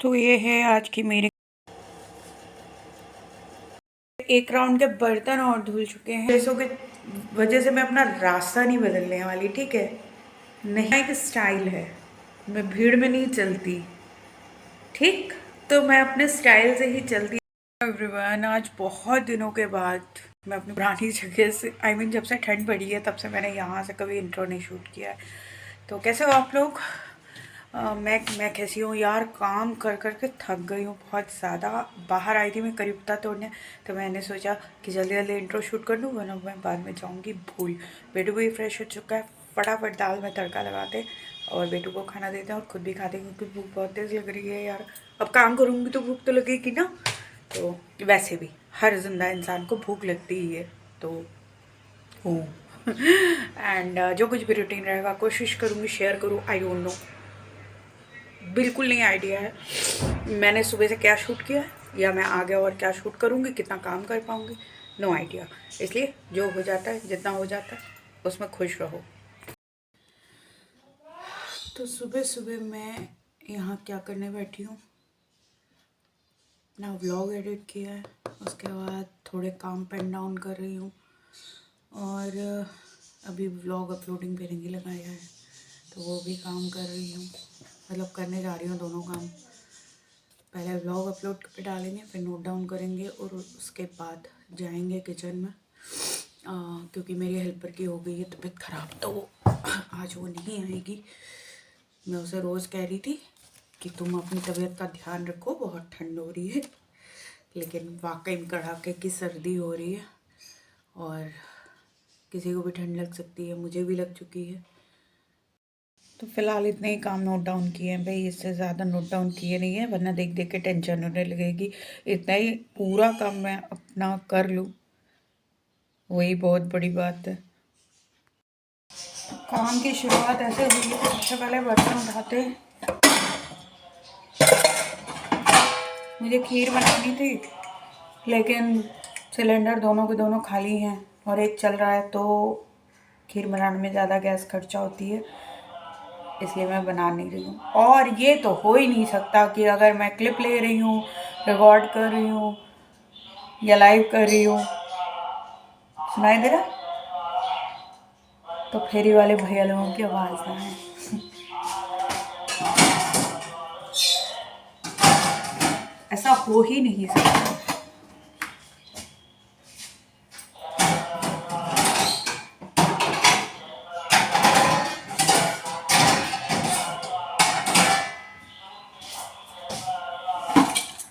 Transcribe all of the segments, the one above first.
तो ये है आज की मेरे एक राउंड के बर्तन और धुल चुके हैं। पैसों के वजह से मैं अपना रास्ता नहीं बदलने वाली, ठीक है। नहीं, एक स्टाइल है, मैं भीड़ में नहीं चलती, ठीक। तो मैं अपने स्टाइल से ही चलती। एवरीवन, आज बहुत दिनों के बाद मैं अपनी पुरानी जगह से जब से ठंड पड़ी है तब से मैंने यहाँ से कभी इंट्रो नहीं शूट किया है। तो कैसे हो आप लोग? मैं कैसी हूँ यार, काम कर कर के थक गई हूँ बहुत ज़्यादा। बाहर आई थी मैं करीबता तोड़ने, तो मैंने सोचा कि जल्दी जल्दी इंट्रो शूट कर लूँ वरना मैं बाद में जाऊँगी भूल। बेटू भी फ्रेश हो चुका है, फटाफट दाल में तड़का लगाते और बेटू को खाना देते हैं और खुद भी खाते हैं क्योंकि भूख बहुत तेज़ लग रही है यार। अब काम करूँगी तो भूख तो लगेगी ना। तो वैसे भी हर जिंदा इंसान को भूख लगती ही है, तो हूँ। एंड जो कुछ भी रूटीन रहेगा कोशिश करूँगी शेयर करूँ। आई डोंट नो, बिल्कुल नहीं आइडिया है मैंने सुबह से क्या शूट किया है या मैं आगे और क्या शूट करूँगी, कितना काम कर पाऊँगी, नो आइडिया। इसलिए जो हो जाता है, जितना हो जाता है उसमें खुश रहो। तो सुबह सुबह मैं यहाँ क्या करने बैठी हूँ, अपना व्लॉग एडिट किया है, उसके बाद थोड़े काम पेन डाउन कर रही हूँ और अभी व्लॉग अपलोडिंग पे नहीं लगाया है तो वो भी काम कर रही हूँ, मतलब करने जा रही हूँ दोनों काम। पहले व्लॉग अपलोड पे डालेंगे, फिर नोट डाउन करेंगे और उसके बाद जाएंगे किचन में, क्योंकि मेरी हेल्पर की हो गई है तबीयत ख़राब, तो आज वो नहीं आएगी। मैं उसे रोज़ कह रही थी कि तुम अपनी तबीयत का ध्यान रखो, बहुत ठंड हो रही है, लेकिन वाकई में कड़ाके की सर्दी हो रही है और किसी को भी ठंड लग सकती है, मुझे भी लग चुकी है। तो फिलहाल इतने ही काम नोट डाउन किए हैं भाई, इससे ज़्यादा नोट डाउन किए नहीं है वरना देख देख के टेंशन होने लगेगी। इतना ही पूरा काम मैं अपना कर लूँ वही बहुत बड़ी बात है। काम की शुरुआत ऐसे हुई है, सबसे पहले बर्तन उठाते, मुझे खीर बनानी थी लेकिन सिलेंडर दोनों के दोनों खाली हैं और एक चल रहा है, तो खीर बनाने में ज़्यादा गैस खर्चा होती है, इसलिए मैं बना नहीं रही हूँ। और ये तो हो ही नहीं सकता कि अगर मैं क्लिप ले रही हूँ, रिकॉर्ड कर रही हूँ या लाइव कर रही हूँ, सुनाई दे रहा, तो फेरी वाले भैया लोगों की आवाज़ ना है। ऐसा हो ही नहीं सकता।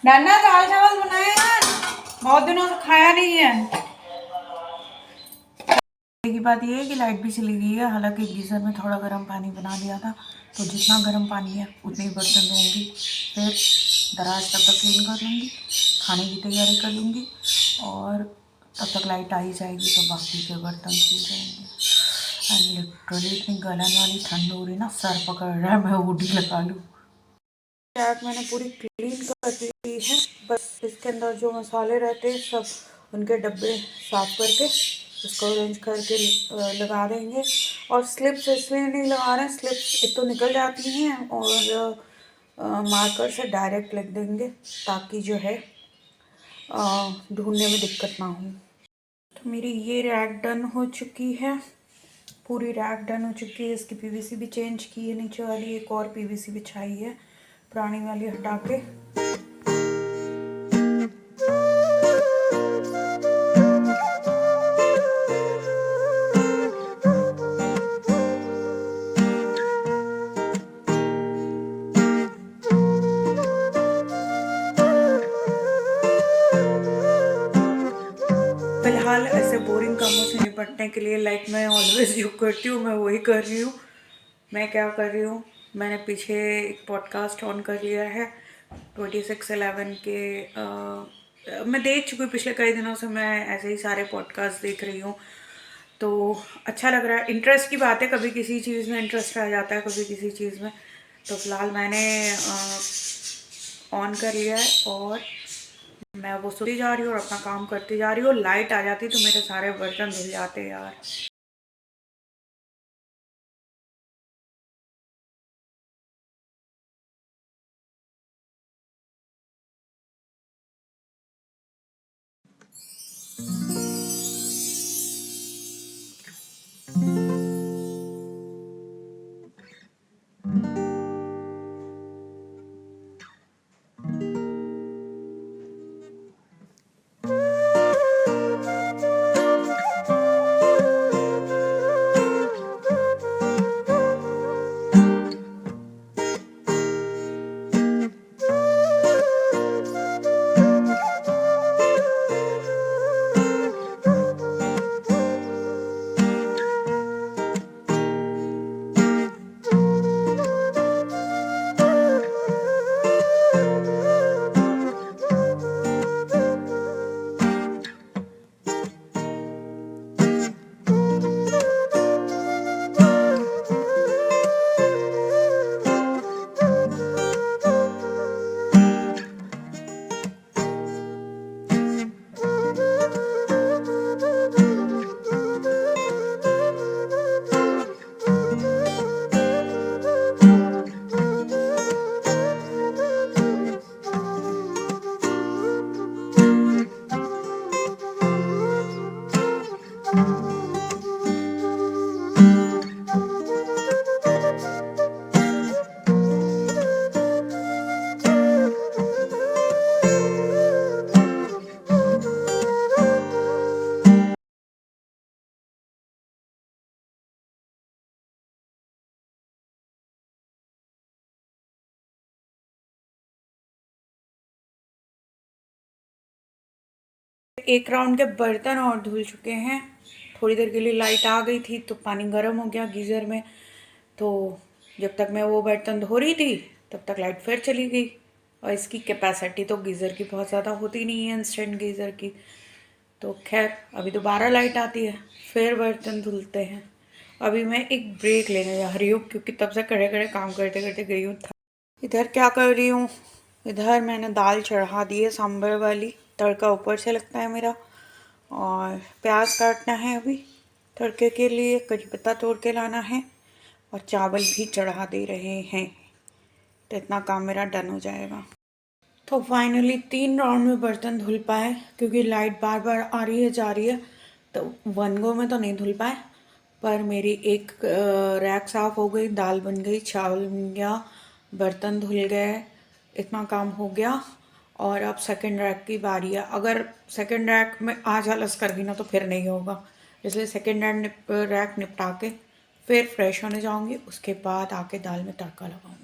नाना दाल चावल बनाए यार, बहुत दिनों से खाया नहीं है। की बात यह है कि लाइट भी चली गई है, हालांकि गीज़र में थोड़ा गर्म पानी बना लिया था, तो जितना गर्म पानी है उतने ही बर्तन धोऊंगी, फिर दराज तब तक क्लीन कर लूँगी, खाने की तैयारी कर लूँगी और तब तक लाइट आ ही जाएगी तो बाकी के बर्तन धुल जाएंगे। एंड लिटरली इतनी गलन वाली ठंड हो रही ना, सर पकड़ रहा है, मैं हुडी लगा लूँ। चाट मैंने पूरी क्लीन कर दी है, बस इसके अंदर जो मसाले रहते हैं सब उनके डब्बे साफ करके इसको अरेंज करके लगा देंगे। और स्लिप्स इसलिए नहीं लगा रहे हैं, स्लिप्स एक तो निकल जाती हैं और मार्कर से डायरेक्ट लिख देंगे ताकि जो है ढूंढने में दिक्कत ना हो। तो मेरी ये रैक डन हो चुकी है, पूरी रैक डन हो चुकी है। इसकी पीवीसी भी चेंज की है, नीचे वाली एक और पीवीसी बिछाई है, पुरानी वाली हटा के। फिलहाल ऐसे बोरिंग कामों से निपटने के लिए लाइक मैं ऑलवेज जो करती हूँ मैं वही कर रही हूँ। मैं क्या कर रही हूँ, मैंने पीछे एक पॉडकास्ट ऑन कर लिया है 2611 के। मैं देख चुकी हूँ, पिछले कई दिनों से मैं ऐसे ही सारे पॉडकास्ट देख रही हूँ, तो अच्छा लग रहा है। इंटरेस्ट की बात है, कभी किसी चीज़ में इंटरेस्ट आ जाता है, कभी किसी चीज़ में। तो फिलहाल मैंने ऑन कर लिया है और मैं वो सुनती जा रही हूँ और अपना काम करती जा रही हूँ। लाइट आ जाती तो मेरे सारे बर्तन धुल जाते यार। एक राउंड के बर्तन और धुल चुके हैं। थोड़ी देर के लिए लाइट आ गई थी तो पानी गर्म हो गया गीज़र में, तो जब तक मैं वो बर्तन धो रही थी तब तक लाइट फिर चली गई। और इसकी कैपेसिटी तो गीज़र की बहुत ज़्यादा होती नहीं है, इंस्टेंट गीज़र की। तो खैर अभी दोबारा लाइट आती है, फिर बर्तन धुलते हैं। अभी मैं एक ब्रेक लेने जा रही हूँ क्योंकि तब से खड़े खड़े काम करते करते गई हूँ। इधर क्या कर रही हूँ, इधर मैंने दाल चढ़ा दी है सांभर वाली, तड़का ऊपर से लगता है मेरा। और प्याज काटना है अभी तड़के के लिए, करी पत्ता तोड़ के लाना है और चावल भी चढ़ा दे रहे हैं, तो इतना काम मेरा डन हो जाएगा। तो फाइनली 3 राउंड में बर्तन धुल पाए क्योंकि लाइट बार बार आ रही है जा रही है, तो वन गो में तो नहीं धुल पाए। पर मेरी एक रैक साफ़ हो गई, दाल बन गई, चावल बन गया, बर्तन धुल गए, इतना काम हो गया। और अब सेकंड रैक की बारी है। अगर सेकंड रैक में आज आलस कर गई ना तो फिर नहीं होगा, इसलिए सेकंड रैक निपटा के फिर फ्रेश होने जाऊंगी, उसके बाद आके दाल में तड़का लगाऊंगी।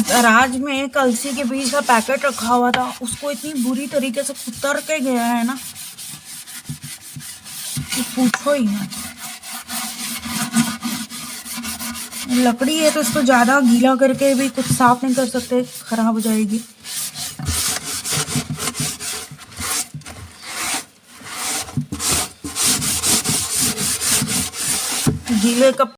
दराज में एक अलसी के बीज का पैकेट रखा हुआ था, उसको इतनी बुरी तरीके से कुतर के गया है ना कि पूछो ही ना। लकड़ी है तो इसको ज़्यादा गीला करके भी कुछ साफ नहीं कर सकते, खराब हो जाएगी। गीले कप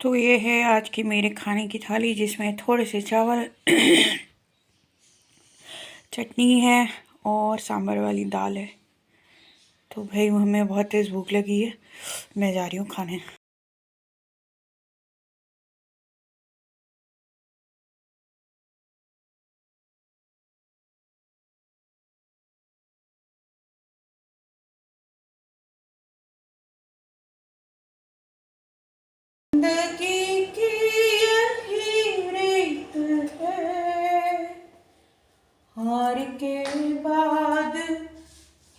तो ये है आज की मेरे खाने की थाली, जिसमें थोड़े से चावल चटनी है और सांभर वाली दाल है। तो भाई हमें बहुत तेज़ भूख लगी है, मैं जा रही हूँ खाने। जिंदगी की यही रीत है, हार के बाद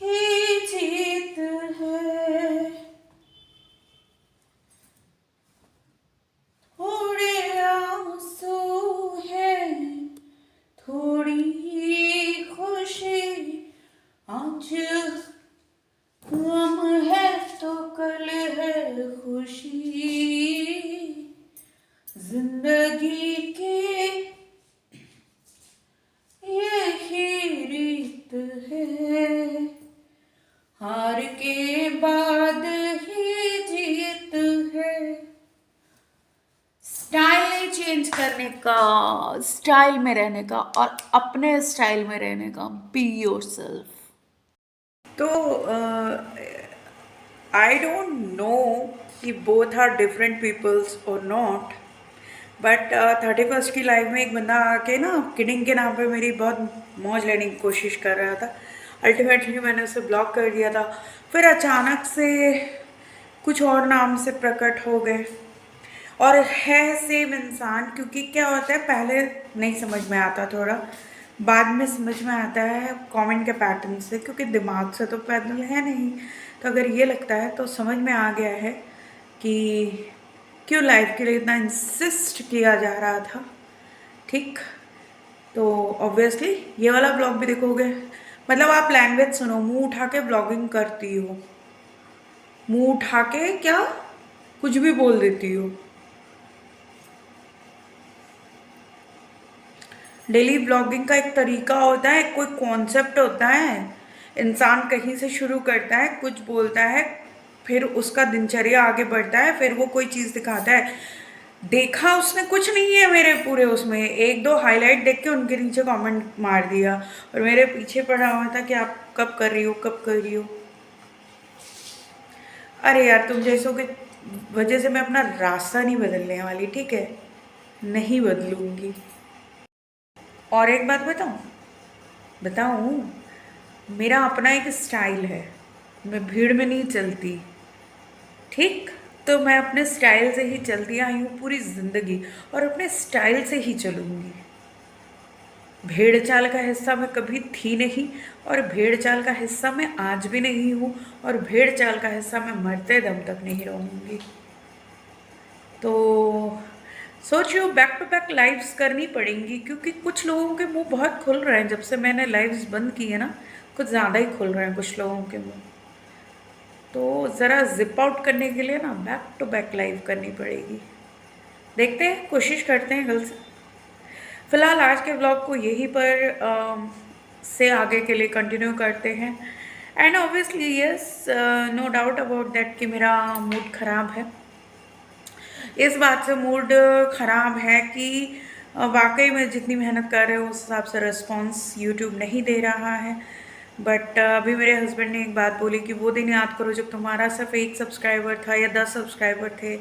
ही जीत है। थोड़े आंसू हैं, थोड़ी खुशी, आज गम है तो कल है खुशी। जिंदगी की यही रीत है, हार के बाद ही जीत है। स्टाइल चेंज करने का, स्टाइल में रहने का और अपने स्टाइल में रहने का। Be yourself. तो आई डोंट नो कि बोथ आर डिफरेंट पीपल्स और नॉट, बट 31st की लाइफ में एक बंदा आके ना किडिंग के नाम पे मेरी बहुत मौज लेने की कोशिश कर रहा था। अल्टीमेटली मैंने उसे ब्लॉक कर दिया था। फिर अचानक से कुछ और नाम से प्रकट हो गए और है सेम इंसान। क्योंकि क्या होता है, पहले नहीं समझ में आता, थोड़ा बाद में समझ में आता है कमेंट के पैटर्न से, क्योंकि दिमाग से तो पैदल है नहीं। तो अगर ये लगता है तो समझ में आ गया है कि क्यों लाइफ के लिए इतना इंसिस्ट किया जा रहा था। ठीक, तो ऑब्वियसली ये वाला ब्लॉग भी देखोगे। मतलब आप लैंग्वेज सुनो, मुंह उठा के ब्लॉगिंग करती हो, मुंह उठा के क्या कुछ भी बोल देती हो। डेली ब्लॉगिंग का एक तरीका होता है, कोई कॉन्सेप्ट होता है। इंसान कहीं से शुरू करता है, कुछ बोलता है, फिर उसका दिनचर्या आगे बढ़ता है, फिर वो कोई चीज़ दिखाता है। देखा उसने कुछ नहीं है मेरे पूरे उसमें, एक दो हाईलाइट देख के उनके नीचे कमेंट मार दिया और मेरे पीछे पड़ा हुआ था कि आप कब कर रही हो, कब कर रही हो। अरे यार, तुम जैसों के वजह से मैं अपना रास्ता नहीं बदलने वाली, ठीक है, नहीं बदलूंगी। और एक बात बताऊं, मेरा अपना एक स्टाइल है, मैं भीड़ में नहीं चलती। ठीक, तो मैं अपने स्टाइल से ही चलती आई हूँ पूरी ज़िंदगी और अपने स्टाइल से ही चलूँगी। भेड़ चाल का हिस्सा मैं कभी थी नहीं और भेड़ चाल का हिस्सा मैं आज भी नहीं हूँ और भेड़ चाल का हिस्सा मैं मरते दम तक नहीं रहूँगी। तो सोचियो, बैक टू बैक लाइव्स करनी पड़ेंगी, क्योंकि कुछ लोगों के मुंह बहुत खुल रहे हैं जब से मैंने लाइव्स बंद की है ना, कुछ ज़्यादा ही खुल रहे हैं कुछ लोगों के मुंह। तो ज़रा जिप आउट करने के लिए ना बैक टू बैक लाइव करनी पड़ेगी। देखते हैं, कोशिश करते हैं कल से। फ़िलहाल आज के ब्लॉग को यहीं पर से आगे के लिए कंटिन्यू करते हैं। And obviously yes, no doubt about that कि मेरा मूड ख़राब है। इस बात से मूड ख़राब है कि वाकई में जितनी मेहनत कर रहे हो उस हिसाब से रिस्पॉन्स यूट्यूब नहीं दे रहा है। बट अभी मेरे हस्बैंड ने एक बात बोली कि वो दिन याद करो जब तुम्हारा सिर्फ 1 सब्सक्राइबर था या 10 सब्सक्राइबर थे,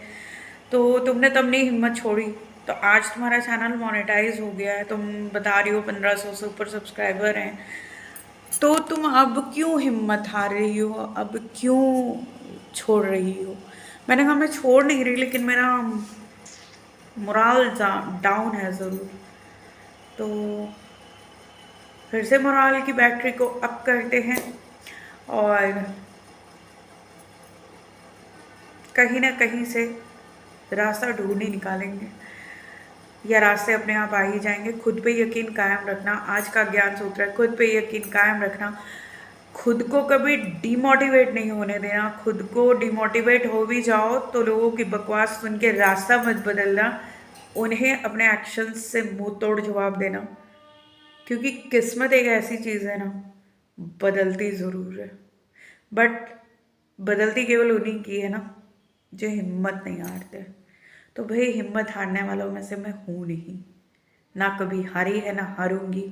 तो तुमने तब नहीं हिम्मत छोड़ी। तो आज तुम्हारा चैनल मोनेटाइज हो गया है, तुम बता रही हो 1500 से ऊपर सब्सक्राइबर हैं, तो तुम अब क्यों हिम्मत हार रही हो, अब क्यों छोड़ रही हो। मैंने कहा मैं छोड़ नहीं रही, लेकिन मेरा मोराल डाउन है ज़रूर। तो फिर से मोराल की बैटरी को अप करते हैं और कहीं ना कहीं से रास्ता ढूंढ ही निकालेंगे, या रास्ते अपने आप आ ही जाएंगे। खुद पे यकीन कायम रखना, आज का ज्ञान सूत्र है, खुद पे यकीन कायम रखना। खुद को कभी डिमोटिवेट नहीं होने देना। खुद को डिमोटिवेट हो भी जाओ तो लोगों की बकवास सुन के रास्ता मत बदलना, उन्हें अपने एक्शंस से मुंह तोड़ जवाब देना। क्योंकि किस्मत एक ऐसी चीज़ है ना, बदलती ज़रूर है, बट बदलती केवल उन्हीं की है ना जो हिम्मत नहीं हारते। तो भाई हिम्मत हारने वालों में से मैं हूँ नहीं, ना कभी हारी है ना हारूंगी।